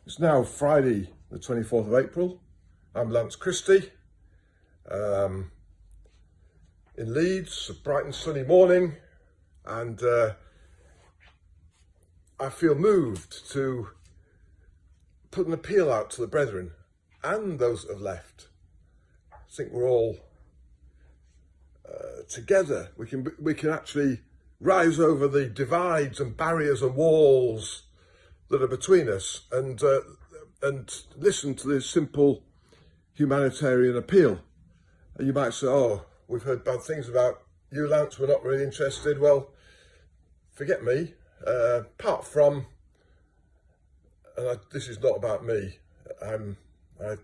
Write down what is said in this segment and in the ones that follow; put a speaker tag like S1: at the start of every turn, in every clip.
S1: It's now Friday, the 24th of April. I'm Lance Christie in Leeds, a bright and sunny morning, and I feel moved to put an appeal out to the brethren and those that have left. I think we're all together. We can actually rise over the divides and barriers and walls that are between us, and listen to this simple humanitarian appeal. And you might say, "Oh, we've heard bad things about you, Lance. We're not really interested." Well, forget me. Apart from, this is not about me. I've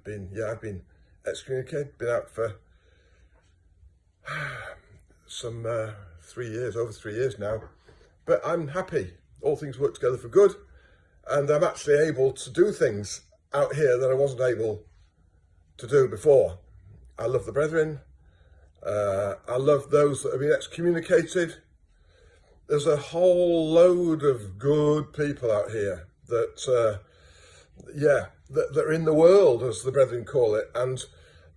S1: been excommunicated. Been out for some over 3 years now. But I'm happy. All things work together for good. And I'm actually able to do things out here that I wasn't able to do before. I love the brethren. I love those that have been excommunicated. There's a whole load of good people out here that are in the world, as the brethren call it, and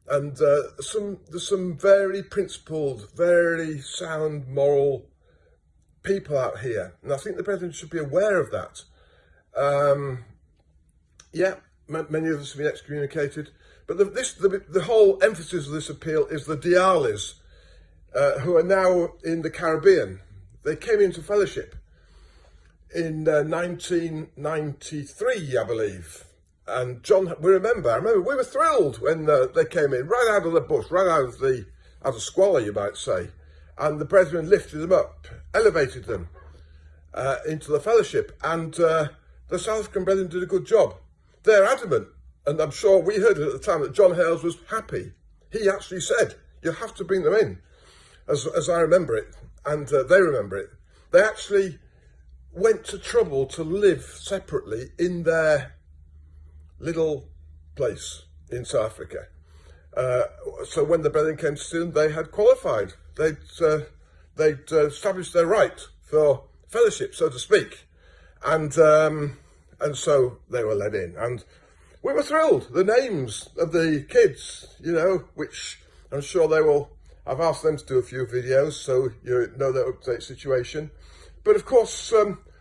S1: there's some very principled, very sound moral people out here, and I think the brethren should be aware of that. Many of us have been excommunicated, but the whole emphasis of this appeal is the Dialis, who are now in the Caribbean. They came into fellowship in 1993, I believe. And I remember we were thrilled when they came in, right out of the bush, right out of squalor, you might say. And the brethren lifted them up, elevated them into the fellowship. And the South African brethren did a good job. They're adamant, and I'm sure we heard it at the time, that John Hales was happy. He actually said, "You have to bring them in," as I remember it, and they remember it. They actually went to trouble to live separately in their little place in South Africa. So when the brethren came to see them, they had qualified. They'd established their right for fellowship, so to speak. And so they were let in, and we were thrilled. The names of the kids, which I'm sure they will. I've asked them to do a few videos, so you know their up-to-date situation. But of course,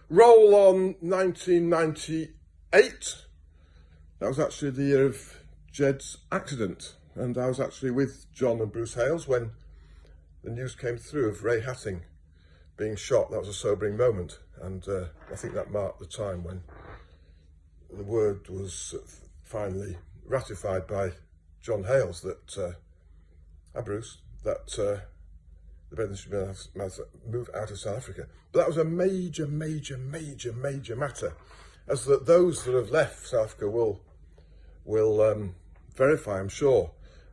S1: roll on 1998. That was actually the year of Jed's accident, and I was actually with John and Bruce Hales when the news came through of Ray Hatting being shot. That was a sobering moment, and I think that marked the time when the word was finally ratified by John Hales that, and Bruce, that the brethren should move out of South Africa. But that was a major matter, as that those that have left South Africa will verify, I'm sure.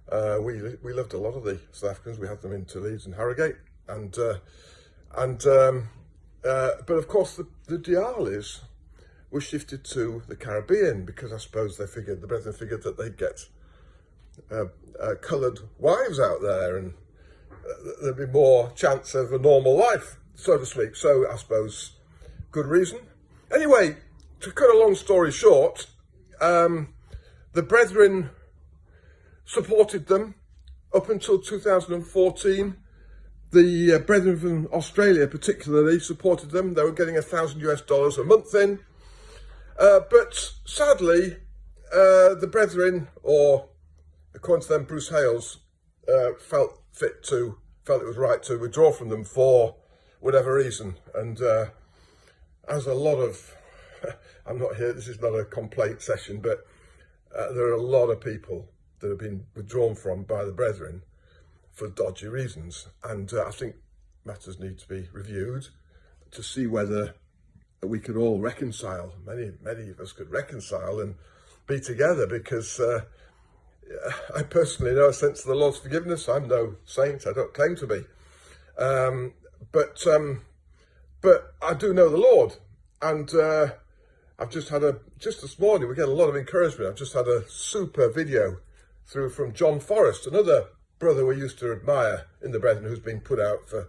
S1: We loved a lot of the South Africans. We had them into Leeds and Harrogate, but of course the Dialis were shifted to the Caribbean because I suppose the brethren figured that they'd get coloured wives out there, and there'd be more chance of a normal life, so to speak. So I suppose good reason. Anyway, to cut a long story short, the brethren supported them up until 2014. The brethren from Australia particularly supported them. They were getting $1,000 a month in. But sadly, the brethren, or according to them, Bruce Hales, felt it was right to withdraw from them for whatever reason. And as a lot of, I'm not here, this is not a complaint session, but there are a lot of people that have been withdrawn from by the brethren for dodgy reasons. And I think matters need to be reviewed to see whether we could all reconcile. Many of us could reconcile and be together, because I personally know a sense of the Lord's forgiveness. I'm no saint, I don't claim to be. But I do know the Lord, and I've just this morning, we get a lot of encouragement. I've just had a super video through from John Forrest, another brother we used to admire in the brethren, who's been put out for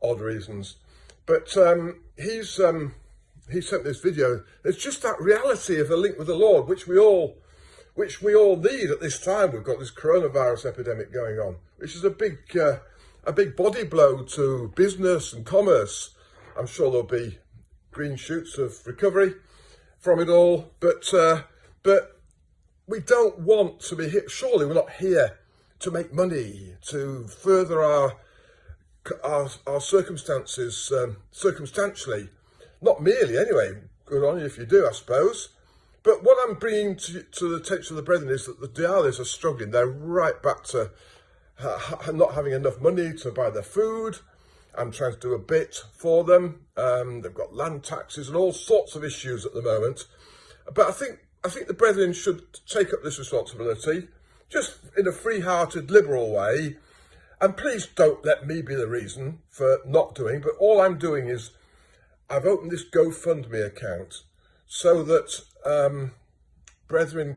S1: odd reasons. But he's he sent this video. It's just that reality of a link with the Lord, which we all need at this time. We've got this coronavirus epidemic going on, which is a big body blow to business and commerce. I'm sure there'll be green shoots of recovery from it all, but we don't want to be hit. Surely we're not here to make money, to further our circumstances circumstantially. Not merely, anyway. Good on you if you do, I suppose. But what I'm bringing to the attention of the brethren is that the Dialis are struggling. They're right back to not having enough money to buy their food. I'm trying to do a bit for them. They've got land taxes and all sorts of issues at the moment. But I think the brethren should take up this responsibility, just in a free-hearted, liberal way. And please don't let me be the reason for not doing. But all I'm doing is I've opened this GoFundMe account so that brethren